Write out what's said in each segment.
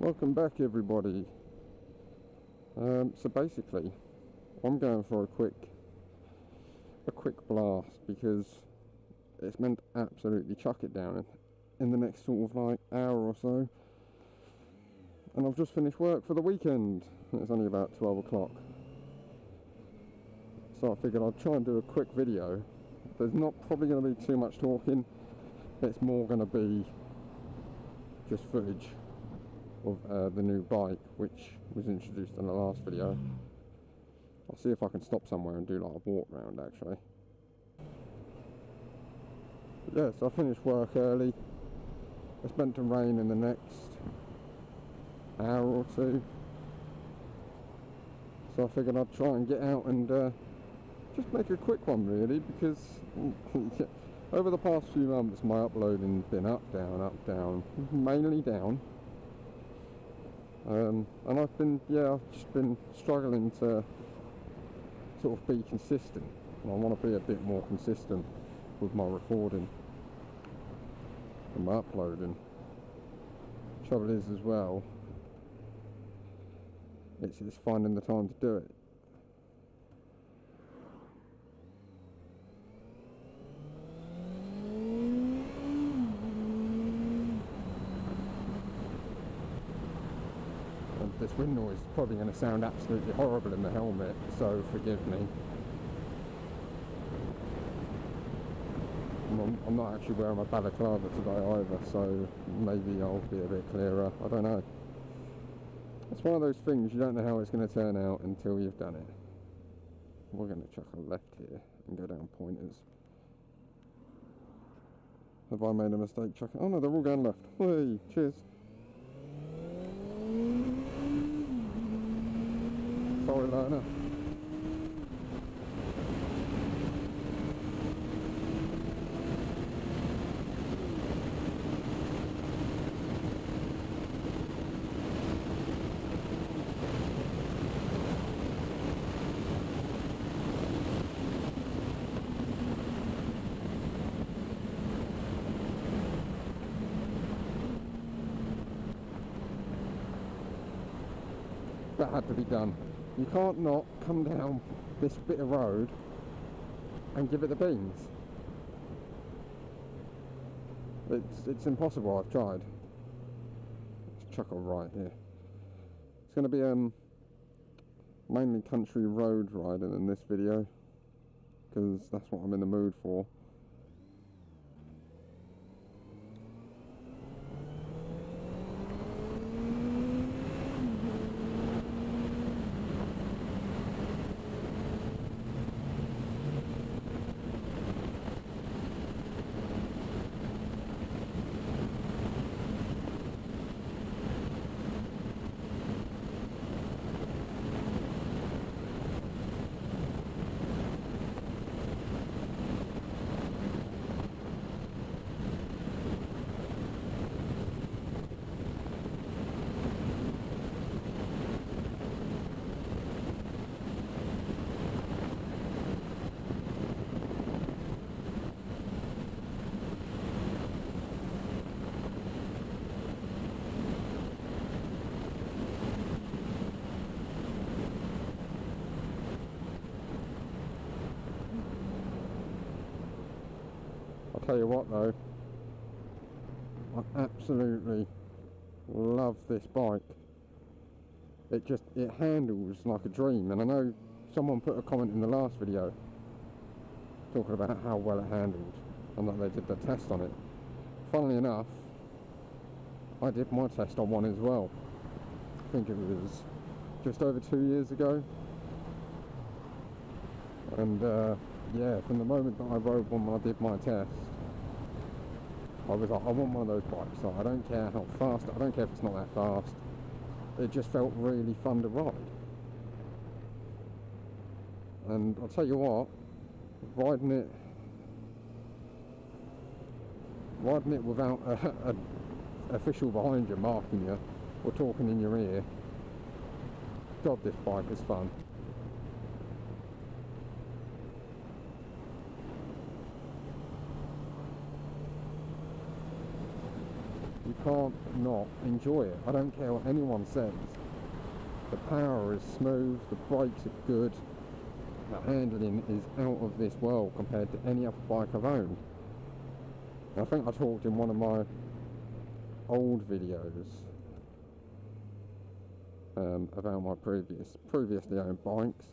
Welcome back, everybody. So basically, I'm going for a quick blast because it's meant to absolutely chuck it down in the next sort of like hour or so. And I've just finished work for the weekend. It's only about 12 o'clock. So I figured I'd try and do a quick video. There's not probably going to be too much talking. It's more going to be just footage of the new bike, which was introduced in the last video. I'll see if I can stop somewhere and do like a walk round actually. But yeah, so I finished work early. It's meant to rain in the next hour or two, so I figured I'd try and get out and just make a quick one really, because over the past few months my uploading's been up, down, mainly down. And I've just been struggling to sort of be consistent, and I want to be a bit more consistent with my recording and my uploading. Trouble is as well, it's finding the time to do it. This wind noise is probably going to sound absolutely horrible in the helmet, so forgive me. I'm not actually wearing my balaclava today either, so maybe I'll be a bit clearer, I don't know. It's one of those things, you don't know how it's going to turn out until you've done it. We're going to chuck a left here and go down pointers. Have I made a mistake chucking? Oh no, they're all going left. Hey, cheers. Sorry, learner. That had to be done. You can't not come down this bit of road and give it the beans. It's impossible. I've tried. Let's chuck a right here. It's going to be mainly country road riding in this video, because that's what I'm in the mood for. Tell you what though, I absolutely love this bike. It handles like a dream, and I know someone put a comment in the last video talking about how well it handled and that they did the test on it. Funnily enough, I did my test on one as well. I think it was just over 2 years ago, and yeah, from the moment that I rode one when I did my test, I was like, I want one of those bikes. So I don't care how fast, I don't care if it's not that fast. It just felt really fun to ride. And I'll tell you what, riding it without a official behind you marking you or talking in your ear, God, this bike is fun. can't not enjoy it. I don't care what anyone says. The power is smooth, the brakes are good, the handling is out of this world compared to any other bike I've owned. And I think I talked in one of my old videos about my previously owned bikes.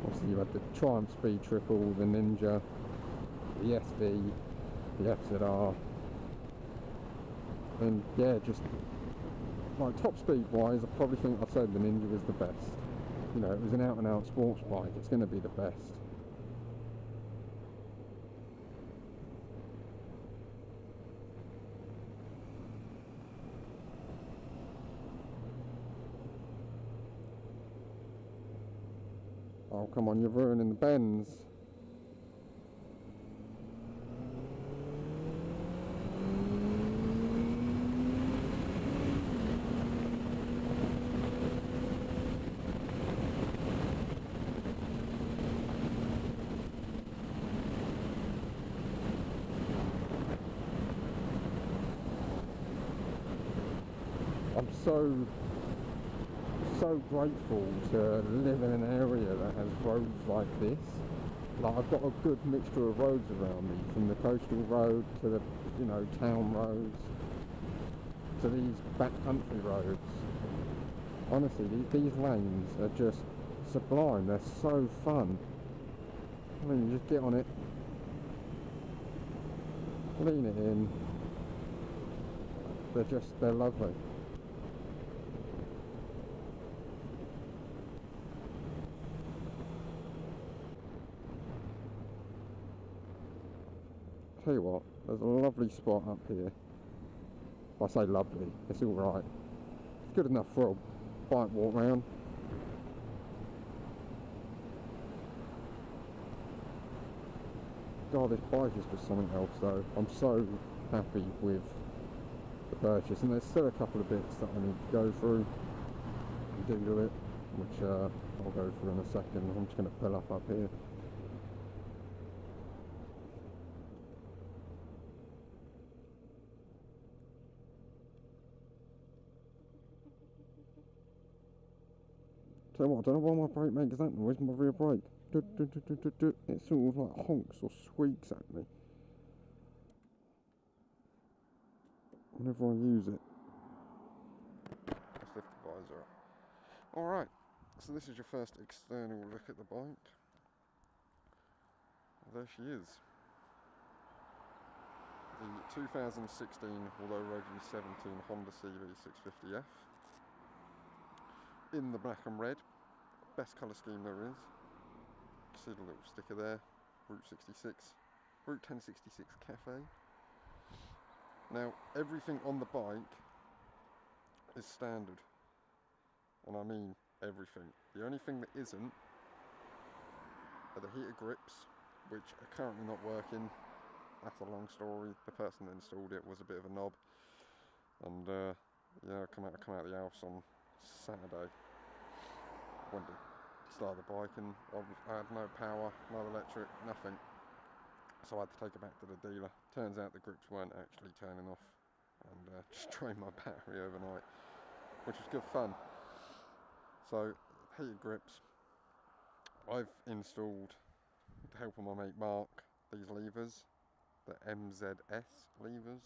Obviously you had the Triumph Speed Triple, the Ninja, the SV, the FZR, and yeah, just like top speed wise, I probably think I'd say the Ninja was the best. You know, it was an out and out sports bike, it's going to be the best. Oh, come on, you're ruining the bends. I'm so grateful to live in an area that has roads like this. Like, I've got a good mixture of roads around me, from the coastal road to the, you know, town roads to these backcountry roads. Honestly, these lanes are just sublime. They're so fun. I mean, you just get on it, lean it in. They're lovely. Tell you what, there's a lovely spot up here. I say lovely, it's alright. It's good enough for a bike walk round. God, this bike is just something else though. I'm so happy with the purchase, and there's still a couple of bits that I need to go through and do with it, which I'll go through in a second. I'm just going to pull up here. Tell you what, I don't know why my brake makes that noise. My rear brake, it sort of like honks or squeaks at me whenever I use it. Let's lift the visor up. Alright, so this is your first external look at the bike. There she is. The 2016, although Regi 17 Honda CV650F. In the black and red, best colour scheme there is. See the little sticker there, Route 66, Route 1066 Cafe. Now, everything on the bike is standard, and I mean everything. The only thing that isn't are the heater grips, which are currently not working. That's a long story. The person that installed it was a bit of a knob, and yeah, I come out of the house on Saturday. Went to start the bike and I had no power, no electric, nothing. So I had to take it back to the dealer. Turns out the grips weren't actually turning off, and just drained my battery overnight, which was good fun. So heated grips. I've installed, with the help of my mate Mark, these levers, the MZS levers.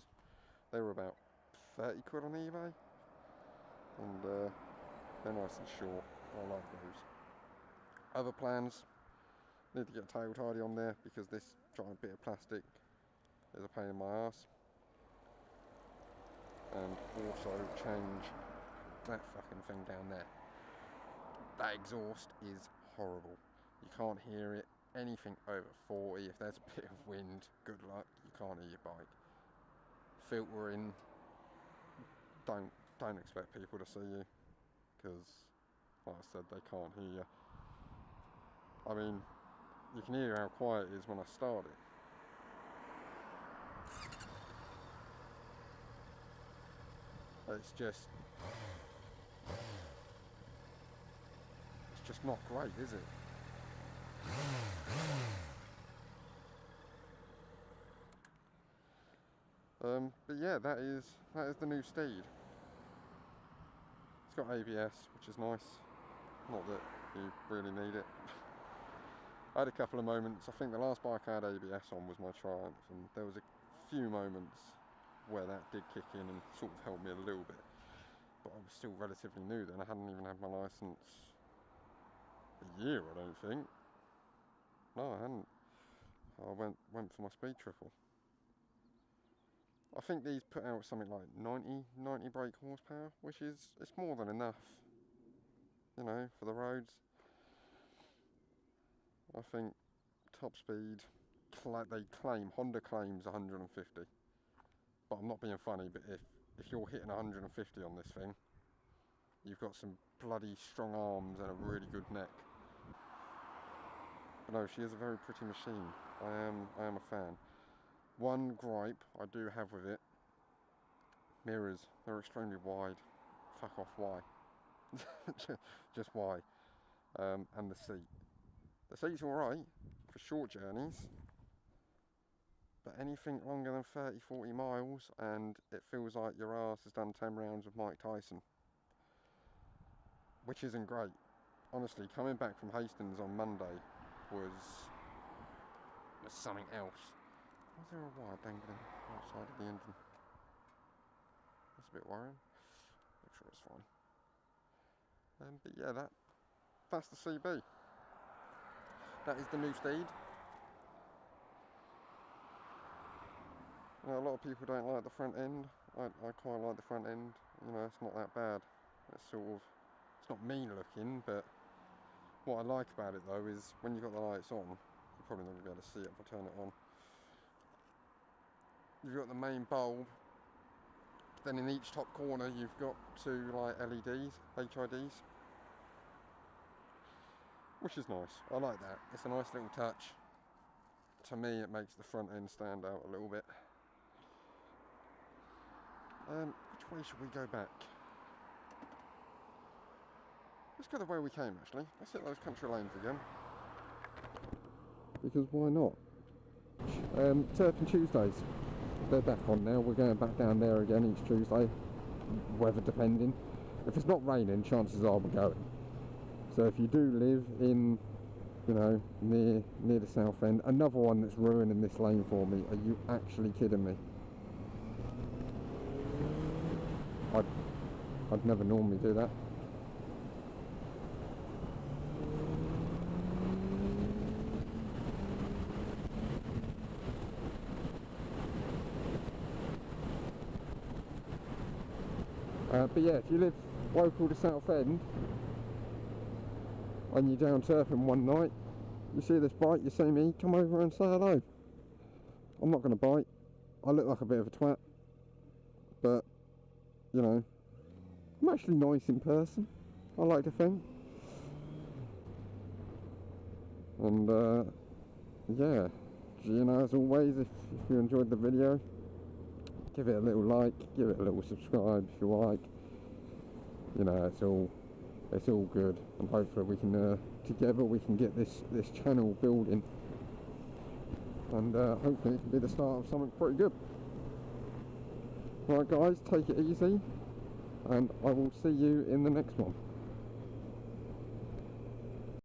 They were about 30 quid on eBay, and they're nice and short. I like those. Other plans, need to get a tail tidy on there because this giant bit of plastic is a pain in my ass. And also change that fucking thing down there. That exhaust is horrible. You can't hear it. Anything over 40, if there's a bit of wind, good luck, you can't hear your bike. Filtering, don't expect people to see you, because like I said, they can't hear you. I mean, you can hear how quiet it is when I start it. It's just not great, is it? But yeah, that is the new Steed. It's got ABS, which is nice. Not that you really need it. I had a couple of moments. I think the last bike I had ABS on was my Triumph, and there was a few moments where that did kick in and sort of helped me a little bit. But I was still relatively new then. I hadn't even had my licence a year, I don't think. No, I hadn't. I went for my speed triple. I think these put out something like 90 brake horsepower, which is, it's more than enough, you know, for the roads. I think top speed, they claim, Honda claims 150. But I'm not being funny, but if you're hitting 150 on this thing, you've got some bloody strong arms and a really good neck. But no, she is a very pretty machine. I am a fan. One gripe I do have with it: mirrors. They're extremely wide. Fuck off, why? Just why? And the seat. The seat's alright for short journeys, but anything longer than 30-40 miles and it feels like your arse has done 10 rounds with Mike Tyson. Which isn't great. Honestly, coming back from Hastings on Monday was something else. Was there a wire dangling outside of the engine? That's a bit worrying. Make sure it's fine. But yeah, that's the CB. That is the new Steed. Now, a lot of people don't like the front end. I quite like the front end. You know, it's not that bad. It's it's not mean looking, but what I like about it though is when you've got the lights on, you're probably not going to be able to see it if I turn it on. You've got the main bulb, then in each top corner you've got two like LEDs, HIDs, which is nice. I like that. It's a nice little touch. To me, it makes the front end stand out a little bit. Which way should we go back? Let's go the way we came, actually. Let's hit those country lanes again. Because why not? Turpin Tuesdays. They're back on now. We're going back down there again each Tuesday. Weather depending. If it's not raining, chances are we're going. So if you do live in, you know, near the south end, another one that's ruining this lane for me. Are you actually kidding me? I'd never normally do that. But yeah, if you live local to Southend and you're down Turpin one night, you see this bike, you see me, come over and say hello. I'm not going to bite. I look like a bit of a twat, but you know, I'm actually nice in person, I like to think. And yeah, you know, as always, if you enjoyed the video, give it a little like, give it a little subscribe if you like. You know, it's all good, and hopefully we can together we can get this channel building, and hopefully it can be the start of something pretty good. Right guys, take it easy, and I will see you in the next one.